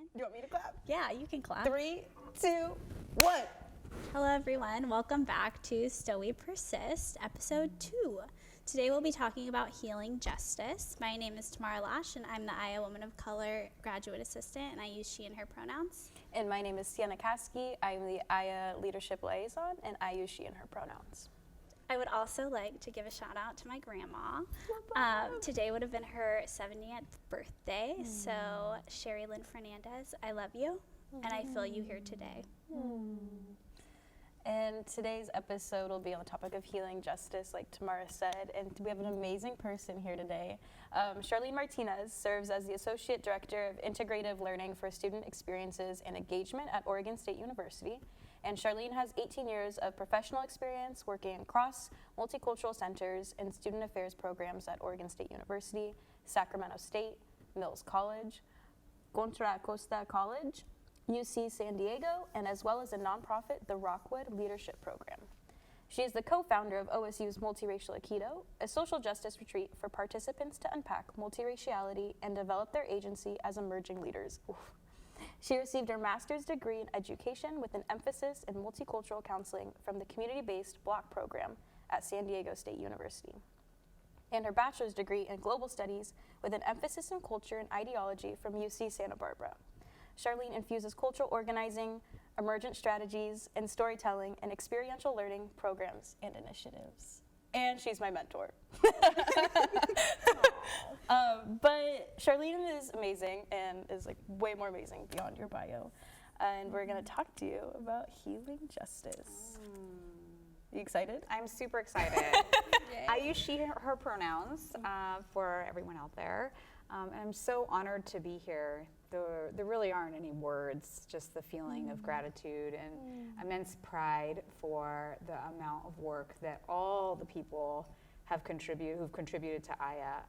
second. Do you want me to clap? Yeah, you can clap. 3, 2, 1. Hello everyone, welcome back to Story Persist, episode 2. Today we'll be talking about healing justice. My name is Tamara and I'm the Aya Woman of Color Graduate Assistant, and I use she and her pronouns. And my name is Sienna Kasky. I'm the Aya Leadership Liaison, and I use she and her pronouns. I would also like to give a shout out to my grandma. Today would have been her 70th birthday, so Charlene Fernandez, I love you, and I feel you here today. And today's episode will be on the topic of healing justice, like Tamara said, and we have an amazing person here today. Charlene Martinez serves as the Associate Director of Integrative Learning for Student Experiences and Engagement at Oregon State University. And Charlene has 18 years of professional experience working across multicultural centers and student affairs programs at Oregon State University, Sacramento State, Mills College, Contra Costa College, UC San Diego, and as well as a nonprofit, the Rockwood Leadership Program. She is the co-founder of OSU's Multiracial Aikido, a social justice retreat for participants to unpack multiraciality and develop their agency as emerging leaders. Oof. She received her master's degree in education with an emphasis in multicultural counseling from the community-based block program at San Diego State University, and her bachelor's degree in global studies with an emphasis in culture and ideology from UC Santa Barbara. Charlene infuses cultural organizing, emergent strategies, and storytelling and experiential learning programs and initiatives. And she's my mentor. But Charlene is amazing and is like way more amazing beyond your bio. And we're going to talk to you about healing justice. You excited? I'm super excited. I use she, her pronouns for everyone out there. And I'm so honored to be here. There really aren't any words, just the feeling of gratitude and immense pride for the amount of work that all the people who've contributed to Aya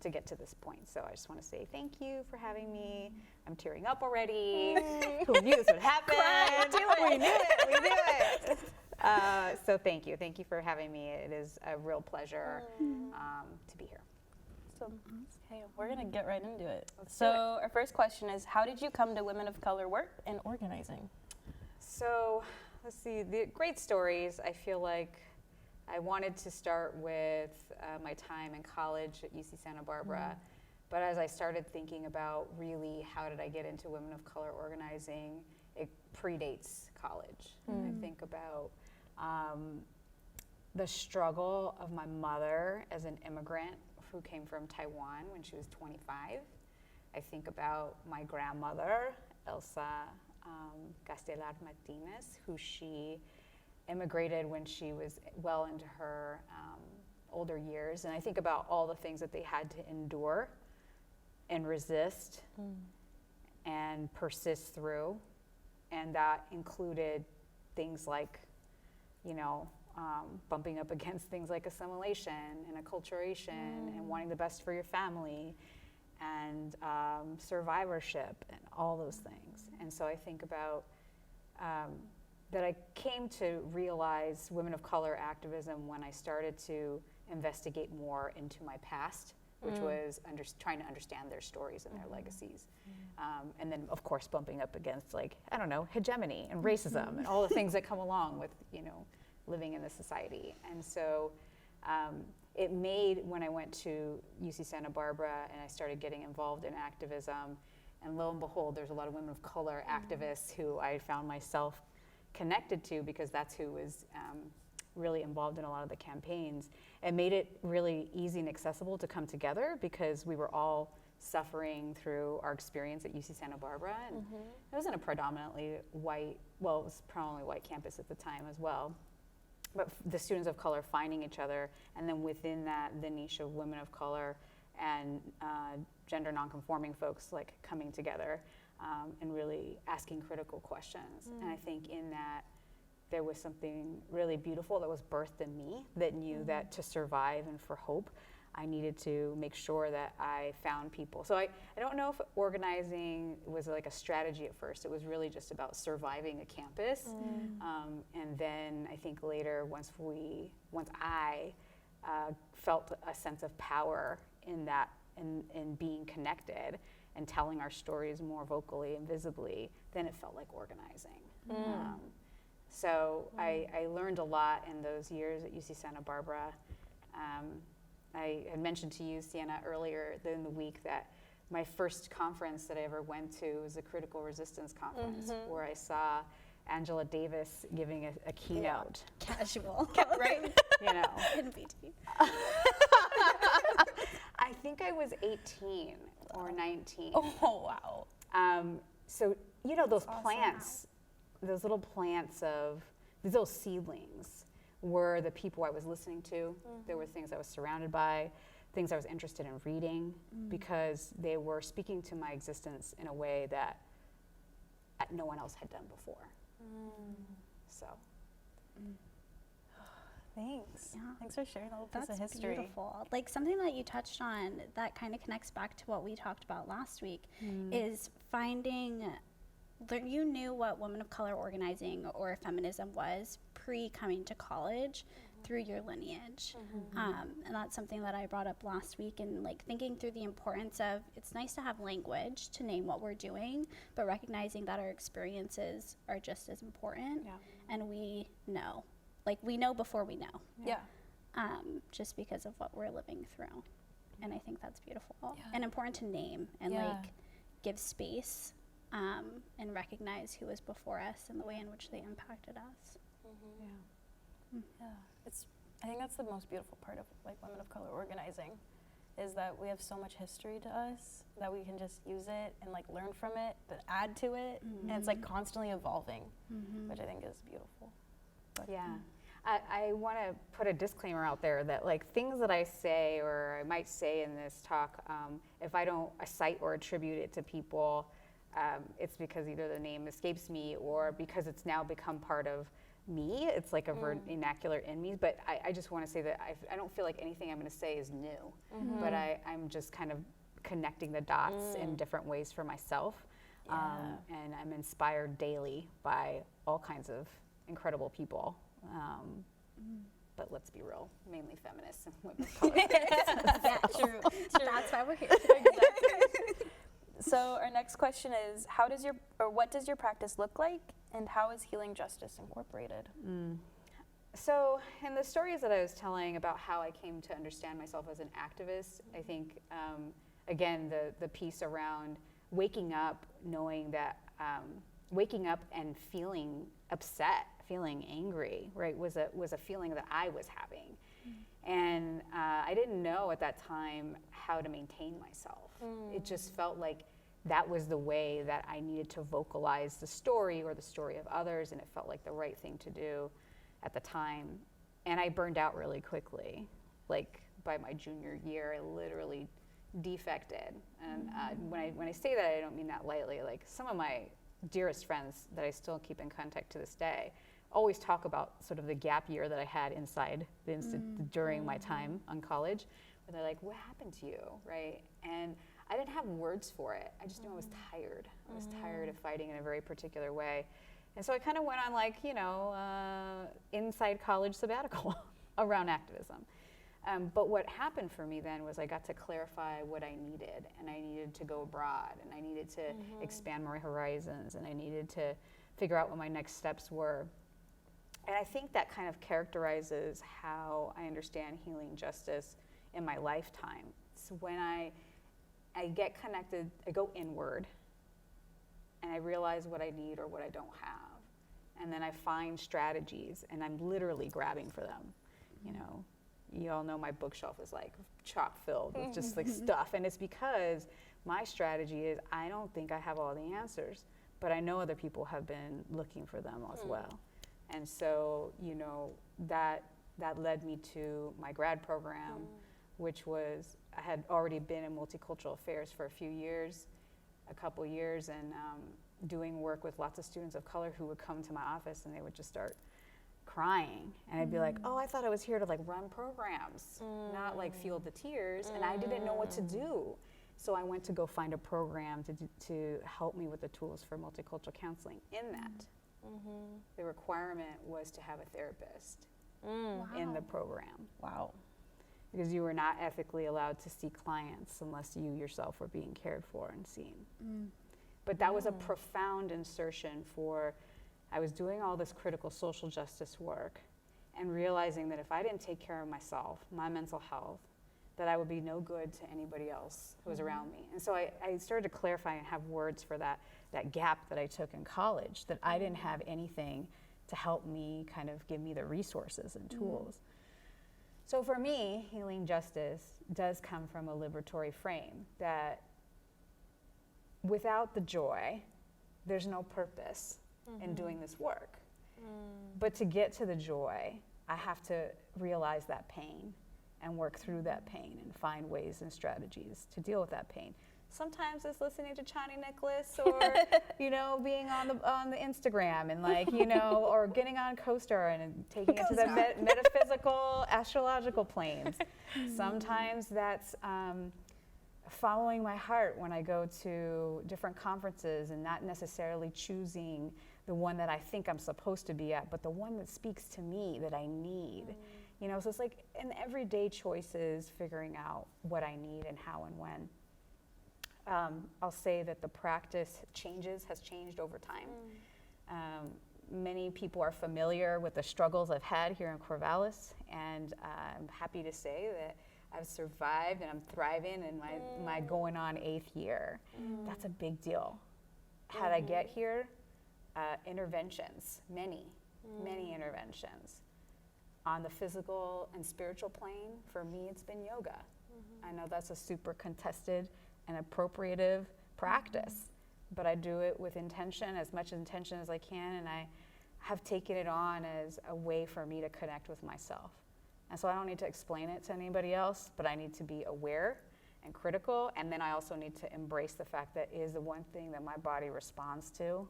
to get to this point. So I just want to say thank you for having me. I'm tearing up already. Who knew this would happen? We knew it. So thank you for having me. It is a real pleasure to be here. Okay, we're gonna get right into it. Our first question is, how did you come to women of color work and organizing? So let's see, the great stories. I feel like I wanted to start with my time in college at UC Santa Barbara, but as I started thinking about really how did I get into women of color organizing, it predates college. I think about the struggle of my mother as an immigrant who came from Taiwan when she was 25. I think about my grandmother, Elsa Castelar Martinez, who she immigrated when she was well into her older years. And I think about all the things that they had to endure and resist and persist through. And that included things like, bumping up against things like assimilation and acculturation and wanting the best for your family and survivorship and all those things. And so I think about that I came to realize women of color activism when I started to investigate more into my past, which was trying to understand their stories and their legacies. And then, of course, bumping up against, hegemony and racism and all the things that come along with, living in this society. And so it made, when I went to UC Santa Barbara and I started getting involved in activism, and lo and behold, there's a lot of women of color activists who I found myself connected to because that's who was really involved in a lot of the campaigns. It made it really easy and accessible to come together because we were all suffering through our experience at UC Santa Barbara. And it wasn't a predominantly white, well, it was predominantly white campus at the time as well. But the students of color finding each other, and then within that, the niche of women of color and gender nonconforming folks coming together and really asking critical questions. And I think in that, there was something really beautiful that was birthed in me that knew that to survive and for hope, I needed to make sure that I found people. So I don't know if organizing was like a strategy at first. It was really just about surviving a campus. And then I think later, once I felt a sense of power in that, in being connected and telling our stories more vocally and visibly, then it felt like organizing. So I learned a lot in those years at UC Santa Barbara. I had mentioned to you, Sienna, earlier in the week that my first conference that I ever went to was a critical resistance conference where I saw Angela Davis giving a keynote. Casual. Right? You know. In BT. I think I was 18 or 19. Oh, wow. So, you know, those plants, those little plants of, these little seedlings were the people I was listening to. There were things I was surrounded by, things I was interested in reading, because they were speaking to my existence in a way that no one else had done before. So. Thanks. Yeah. Thanks for sharing a little piece That's of history. beautiful. Like something that you touched on that kind of connects back to what we talked about last week is finding, you knew what women of color organizing or feminism was pre-coming to college through your lineage. And that's something that I brought up last week, and like thinking through the importance of, it's nice to have language to name what we're doing, but recognizing that our experiences are just as important. And we know. Like, we know before we know. Just because of what we're living through. And I think that's beautiful and important to name and like give space and recognize who was before us and the way in which they impacted us. I think that's the most beautiful part of like women of color organizing, is that we have so much history to us that we can just use it and like learn from it, but add to it, and it's like constantly evolving, which I think is beautiful. But, I want to put a disclaimer out there that like things that I say or I might say in this talk, if I don't cite or attribute it to people, it's because either the name escapes me or because it's now become part of me. It's like a vernacular in me. But I just want to say that I don't feel like anything I'm going to say is new, but I'm just kind of connecting the dots in different ways for myself. And I'm inspired daily by all kinds of incredible people. But let's be real, mainly feminists and women of color. True. That's why we're here. So our next question is, what does your practice look like, and how is healing justice incorporated? So in the stories that I was telling about how I came to understand myself as an activist, I think, again, the piece around waking up, knowing that, waking up and feeling upset, feeling angry, right, was a feeling that I was having. And I didn't know at that time how to maintain myself. It just felt like that was the way that I needed to vocalize the story or the story of others, and it felt like the right thing to do at the time. And I burned out really quickly. Like by my junior year, I literally defected. And when I say that, I don't mean that lightly. Like some of my dearest friends that I still keep in contact to this day always talk about sort of the gap year that I had inside the during my time on college, where they're like, what happened to you, right? And I didn't have words for it. I just knew I was tired. I was tired of fighting in a very particular way. And so I kind of went on like, inside college sabbatical around activism. But what happened for me then was I got to clarify what I needed, and I needed to go abroad, and I needed to expand my horizons, and I needed to figure out what my next steps were. And I think that kind of characterizes how I understand healing justice in my lifetime. So when I get connected, I go inward, and I realize what I need or what I don't have. And then I find strategies, and I'm literally grabbing for them. You all know my bookshelf is like chock filled with just like stuff. And it's because my strategy is I don't think I have all the answers, but I know other people have been looking for them as well. And so, that led me to my grad program, which was, I had already been in multicultural affairs for a couple years, and doing work with lots of students of color who would come to my office and they would just start crying. And I'd be like, oh, I thought I was here to like run programs, not like fuel the tears. And I didn't know what to do. So I went to go find a program to help me with the tools for multicultural counseling. In that, the requirement was to have a therapist in the program. Wow. because you were not ethically allowed to see clients unless you yourself were being cared for and seen. But that was a profound insertion for, I was doing all this critical social justice work and realizing that if I didn't take care of myself, my mental health, that I would be no good to anybody else who was around me. And so I started to clarify and have words for that gap that I took in college, that I didn't have anything to help me kind of give me the resources and tools. So for me, healing justice does come from a liberatory frame, that without the joy, there's no purpose in doing this work. But to get to the joy, I have to realize that pain and work through that pain and find ways and strategies to deal with that pain. Sometimes it's listening to Chani Nicholas, or being on the Instagram and or getting on CoStar and taking it to the metaphysical, astrological planes. Sometimes that's following my heart when I go to different conferences and not necessarily choosing the one that I think I'm supposed to be at, but the one that speaks to me, that I need. So it's like in everyday choices, figuring out what I need and how and when. I'll say that the practice has changed over time. Many people are familiar with the struggles I've had here in Corvallis, and I'm happy to say that I've survived and I'm thriving in my going on 8th year. That's a big deal. How'd I get here? Interventions, many interventions. On the physical and spiritual plane, for me, it's been yoga. I know that's a super contested and appropriative practice, but I do it with intention, as much intention as I can, and I have taken it on as a way for me to connect with myself. And so I don't need to explain it to anybody else, but I need to be aware and critical, and then I also need to embrace the fact that it is the one thing that my body responds to,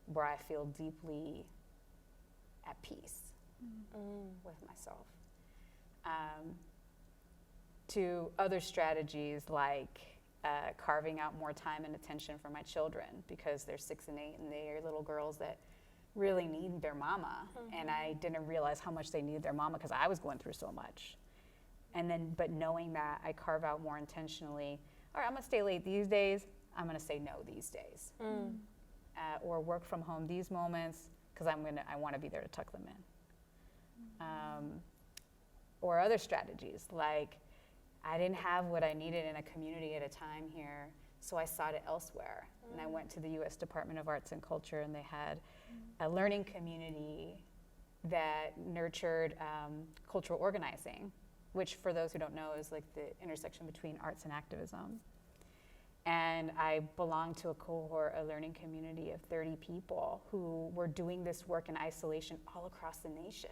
where I feel deeply at peace with myself. To other strategies like carving out more time and attention for my children, because they're 6 and 8 and they are little girls that really need their mama. And I didn't realize how much they needed their mama because I was going through so much. But knowing that, I carve out more intentionally, all right, I'm gonna stay late these days, I'm gonna say no these days. Or work from home these moments, because I wanna be there to tuck them in. Or other strategies, like I didn't have what I needed in a community at a time here, so I sought it elsewhere. And I went to the U.S. Department of Arts and Culture, and they had a learning community that nurtured cultural organizing, which for those who don't know is like the intersection between arts and activism. And I belonged to a learning community of 30 people who were doing this work in isolation all across the nation.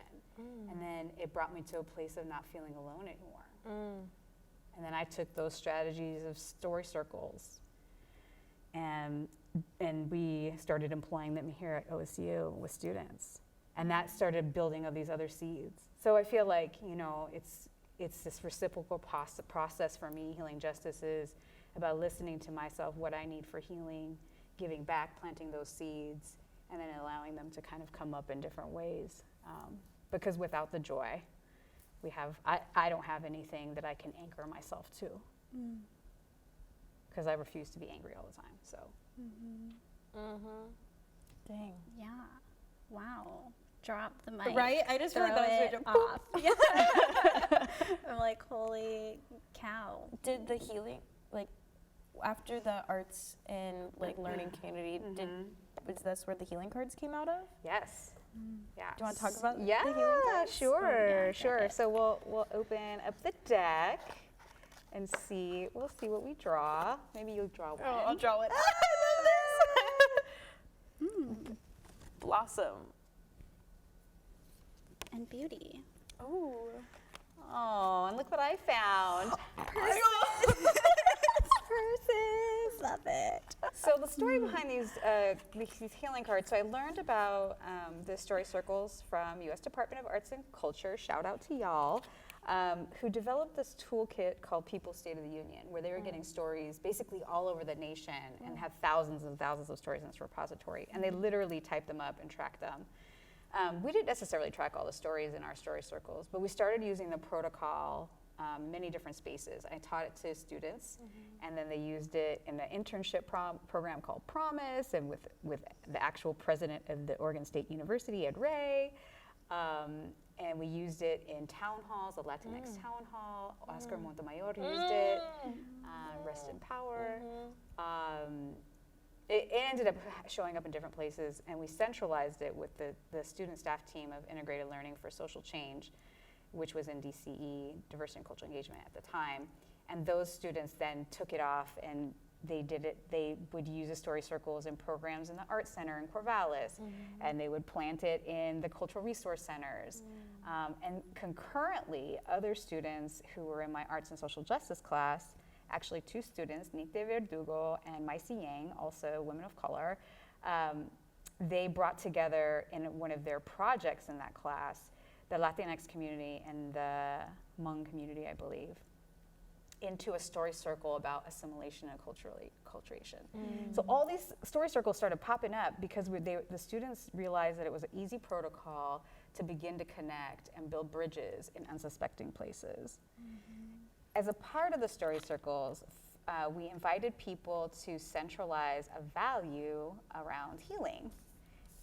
And then it brought me to a place of not feeling alone anymore. And then I took those strategies of story circles, and we started employing them here at OSU with students. And that started building of these other seeds. So I feel like, it's this reciprocal process for me. Healing justice is about listening to myself, what I need for healing, giving back, planting those seeds, and then allowing them to kind of come up in different ways. Because without the joy, I don't have anything that I can anchor myself to. Because I refuse to be angry all the time, so. Dang. Yeah. Wow. Drop the mic. Right? I just feel like that was off. Yeah. I'm like, holy cow. Did the healing, after the arts and learning community, was this where the healing cards came out of? Yes. Yeah. Do you want to talk about the yeah, healing cards? sure. So we'll open up the deck and we'll see what we draw. Maybe you'll draw one. Oh, I'll draw it. I love this. Blossom. And beauty. Oh. Oh, and look what I found. Persist. Love it. So the story behind these healing cards, so I learned about the story circles from U.S. Department of Arts and Culture, shout out to y'all, who developed this toolkit called People's State of the Union, where they were getting stories basically all over the nation and have thousands and thousands of stories in this repository. And they literally typed them up and tracked them. We didn't necessarily track all the stories in our story circles, but we started using the protocol many different spaces. I taught it to students, and then they used it in an internship program called Promise, and with the actual president of the Oregon State University, Ed Ray. And we used it in town halls, the Latinx town hall. Oscar Montemayor used it, Rest in Power. It ended up showing up in different places, and we centralized it with the student staff team of Integrated Learning for Social Change, which was in DCE, Diversity and Cultural Engagement at the time. And those students then took it off, and they would use the story circles in programs in the Art Center in Corvallis, and they would plant it in the cultural resource centers. And concurrently, other students who were in my arts and social justice class, actually 2 students, Nite Verdugo and Maisi Yang, also women of color, they brought together in one of their projects in that class, the Latinx community and the Hmong community, I believe, into a story circle about assimilation and acculturation. So all these story circles started popping up because the students realized that it was an easy protocol to begin to connect and build bridges in unsuspecting places. As a part of the story circles, we invited people to centralize a value around healing.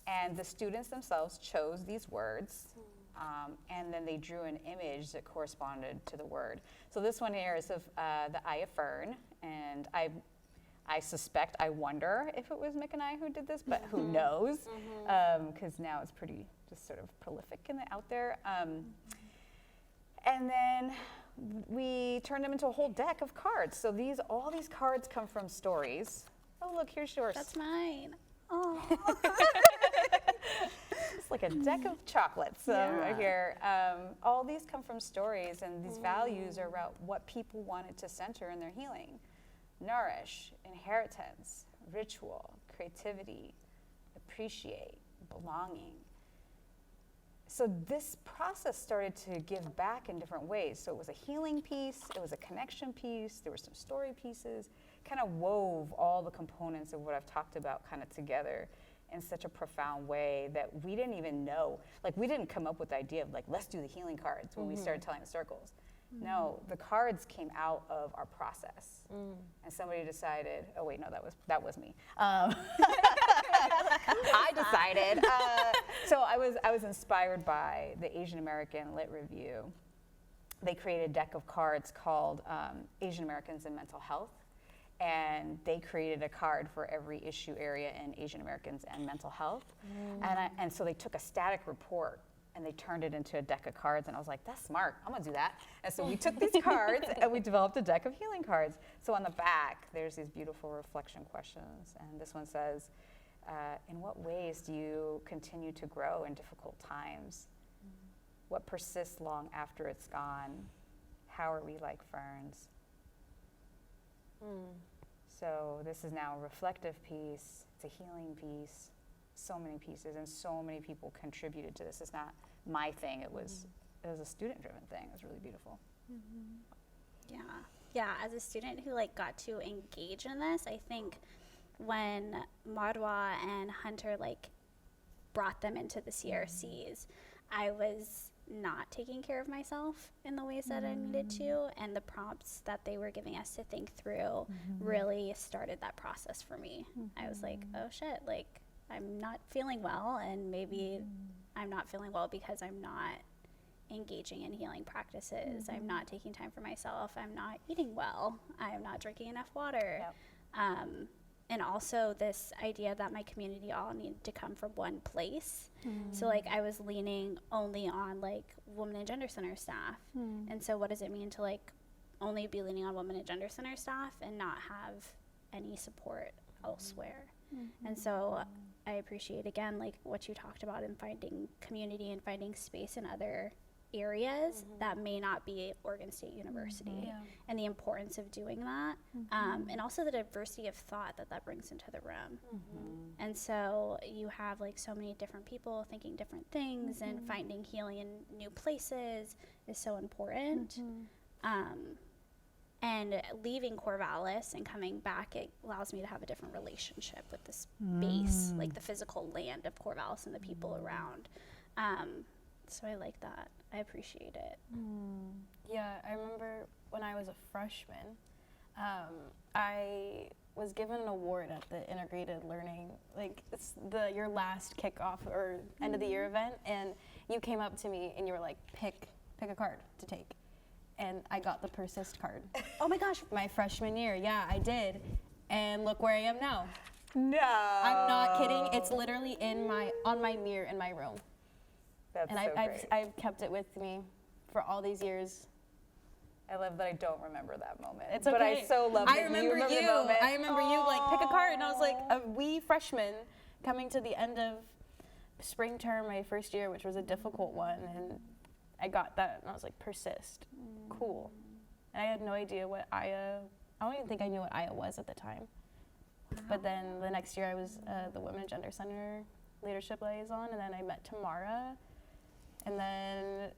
And the students themselves chose these words, and then they drew an image that corresponded to the word. So this one here is of the Eye of Fern, and I I wonder if it was Mick and I who did this, but who knows? Because now it's pretty just sort of prolific out there. And then we turned them into a whole deck of cards. So all these cards come from stories. Oh, look, here's yours. That's mine. Oh. It's like a deck of chocolates right here. All these come from stories, and these values are about what people wanted to center in their healing. Nourish, inheritance, ritual, creativity, appreciate, belonging. So this process started to give back in different ways. So it was a healing piece, it was a connection piece, there were some story pieces, kind of wove all the components of what I've talked about kind of together in such a profound way that we didn't even know. Like, we didn't come up with the idea of like, let's do the healing cards when we started telling the circles. No, the cards came out of our process. And somebody decided, oh wait, no, that was me. I decided. So I was inspired by the Asian American Lit Review. They created a deck of cards called Asian Americans in Mental Health. And they created a card for every issue area in Asian Americans and mental health. And so they took a static report and they turned it into a deck of cards, and I was like, that's smart, I'm gonna do that. And so we took these cards and we developed a deck of healing cards. So on the back, there's these beautiful reflection questions, and this one says, in what ways do you continue to grow in difficult times? What persists long after it's gone? How are we like ferns? So this is now a reflective piece, it's a healing piece, so many pieces, and so many people contributed to this. It's not my thing, it was a student-driven thing. It was really beautiful. Yeah, as a student who got to engage in this, I think when Marwa and Hunter brought them into the CRCs, I was not taking care of myself in the ways that I needed to, and the prompts that they were giving us to think through really started that process for me. I was like, oh shit, I'm not feeling well, and maybe I'm not feeling well because I'm not engaging in healing practices. I'm not taking time for myself. I'm not eating well. I'm not drinking enough water. And also this idea that my community all needed to come from one place. So I was leaning only on women and gender center staff. And so what does it mean to only be leaning on women and gender center staff and not have any support elsewhere? And so I appreciate again what you talked about in finding community and finding space in other areas that may not be Oregon State University, and the importance of doing that, and also the diversity of thought that brings into the room. And so you have so many different people thinking different things, and finding healing in new places is so important. And leaving Corvallis and coming back, it allows me to have a different relationship with this space, the physical land of Corvallis and the people around. So I like that. I appreciate it. Yeah, I remember when I was a freshman, I was given an award at the integrated learning, like it's your last kickoff or end of the year event, and you came up to me and you were like, pick a card to take. And I got the Persist card. Oh my gosh. My freshman year, yeah, I did. And look where I am now. No. I'm not kidding. It's literally on my mirror in my room. That's And so great. I've kept it with me for all these years. I love that I don't remember that moment. It's okay. But I so love that I remember you. The moment. I remember you like pick a card, and I was like a wee freshman coming to the end of spring term, my first year, which was a difficult one, and I got that, and I was like, Persist, cool. And I had no idea what I don't even think I knew what Aya was at the time. But then the next year I was the Women and Gender Center Leadership Liaison, and then I met Tamara, and then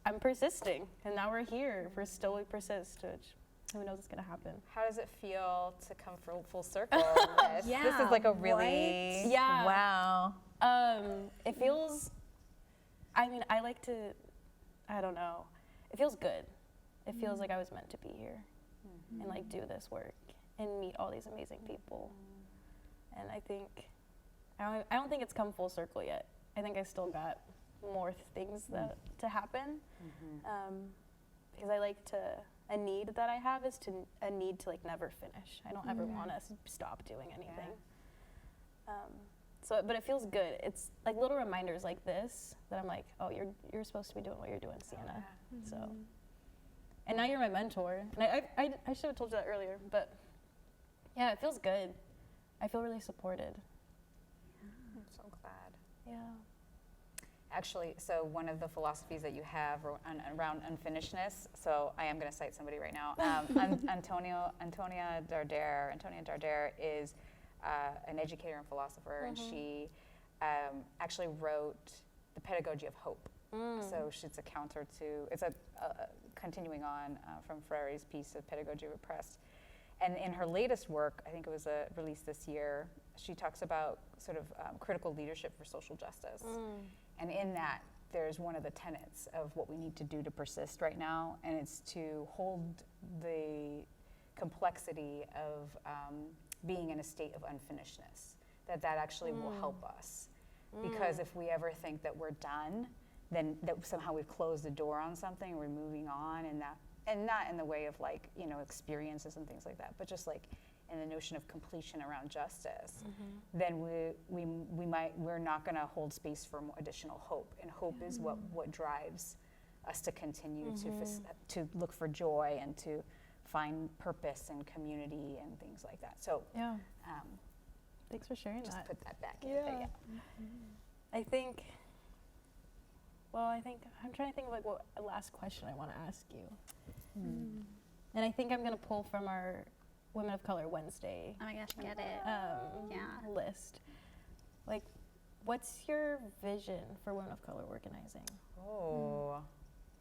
I'm persisting, and now we're here for Still We Persist, which who knows what's gonna happen. How does it feel to come full circle on this? Yeah, This is like a really, right? Yeah. wow. It feels, I mean, I don't know. It feels good. It feels like I was meant to be here and like do this work and meet all these amazing people. And I think, I don't think it's come full circle yet. I think I still got more things to happen. Because I like a need that I have is a need to like never finish. I don't ever want to stop doing anything. But it feels good. It's like little reminders like this that I'm like, oh, you're supposed to be doing what you're doing, Sienna. So, and now you're my mentor. And I should have told you that earlier, but yeah, it feels good. I feel really supported. I'm so glad. Yeah. Actually, so one of the philosophies that you have around unfinishedness, so I am going to cite somebody right now. Antonia Dardere is an educator and philosopher, and she actually wrote The Pedagogy of Hope. So it's a counter to, it's a continuing on from Freire's piece of Pedagogy of Oppressed. And in her latest work, I think it was released this year, she talks about sort of critical leadership for social justice. And in that, there's one of the tenets of what we need to do to persist right now, and it's to hold the complexity of being in a state of unfinishedness, that actually will help us. Because if we ever think that we're done, then that somehow we've closed the door on something, we're moving on, and not in the way of like, experiences and things like that, but just like in the notion of completion around justice, then we're not going to hold space for more additional hope. And hope is what drives us to continue to look for joy and to find purpose and community and things like that. So Yeah. Thanks for sharing just that. put that back in there. I think I'm trying to think of like what last question I want to ask you. And I think I'm going to pull from our Women of Color Wednesday Oh my gosh, get it. list. Like, what's your vision for Women of Color organizing? Oh.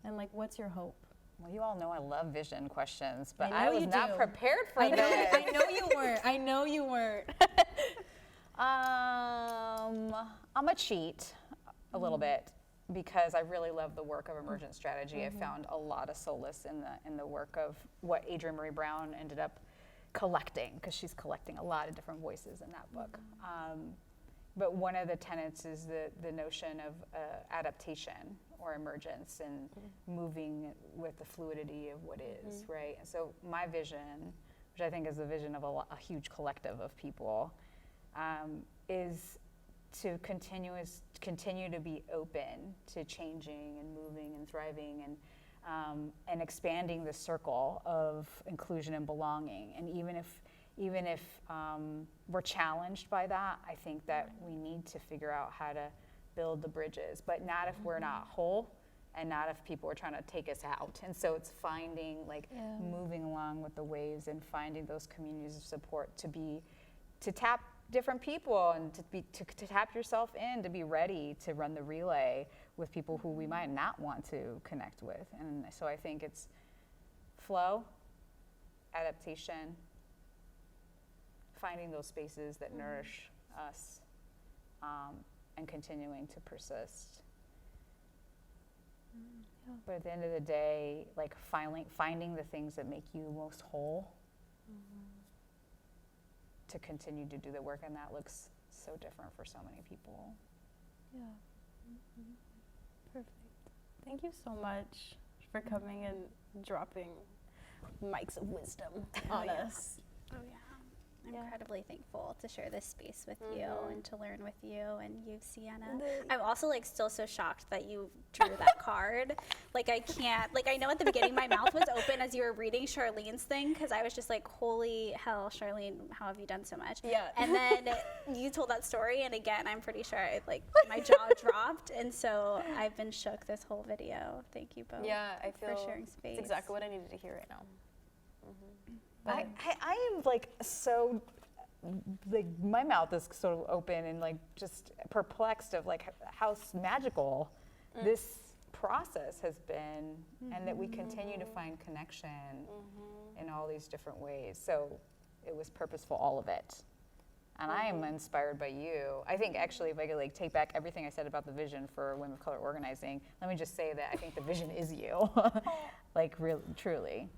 And like, what's your hope? Well, you all know I love vision questions, but I know I was you not do. prepared for I this. know you weren't. I know you weren't. I'm a cheat a little bit because I really love the work of emergent strategy. I found a lot of solace in the work of what Adrienne Maree Brown ended up collecting, because she's collecting a lot of different voices in that book. But one of the tenets is the notion of adaptation or emergence and moving with the fluidity of what is, right? And so my vision, which I think is the vision of a huge collective of people, is to continue to be open to changing and moving and thriving and expanding the circle of inclusion and belonging. And even if we're challenged by that, I think that we need to figure out how to build the bridges, but not if we're not whole and not if people are trying to take us out. And so it's finding, moving along with the waves and finding those communities of support to tap different people and to tap yourself in, to be ready to run the relay with people who we might not want to connect with. And so I think it's flow, adaptation, finding those spaces that nourish us, and continuing to persist. But at the end of the day, like finding the things that make you most whole to continue to do the work, and that looks so different for so many people. Yeah. Perfect. Thank you so much for coming and dropping mics of wisdom on us. Oh yeah. I'm incredibly thankful to share this space with you and to learn with you and you, Sienna. I'm also like still so shocked that you drew that card. Like I can't, like I know at the beginning my mouth was open as you were reading Charlene's thing because I was just like, holy hell, Charlene, how have you done so much? Yeah. And then you told that story, and again, I'm pretty sure my jaw dropped, and so I've been shook this whole video. Thank you both. Yeah, I feel for sharing space. It's exactly what I needed to hear right now. I am like so, like my mouth is sort of open and like just perplexed of like how magical this process has been, and that we continue to find connection in all these different ways. So it was purposeful, all of it. And I am inspired by you. I think actually, if I could like take back everything I said about the vision for Women of Color organizing, let me just say that I think the vision is you, like really, truly.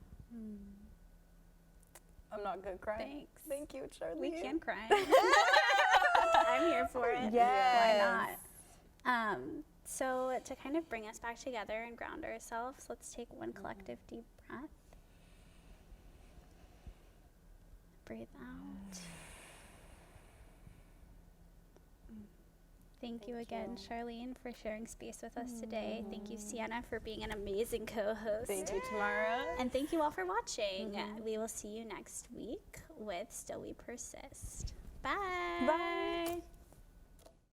I'm not good crying. Thanks. Thank you, Charlene. We can cry. I'm here for it. Yes. Why not? So to kind of bring us back together and ground ourselves, let's take one collective deep breath. Breathe out. Thank you again, Charlene, for sharing space with us today. Thank you, Sienna, for being an amazing co-host. Thank you, Tamara. And thank you all for watching. We will see you next week with Still We Persist. Bye. Bye.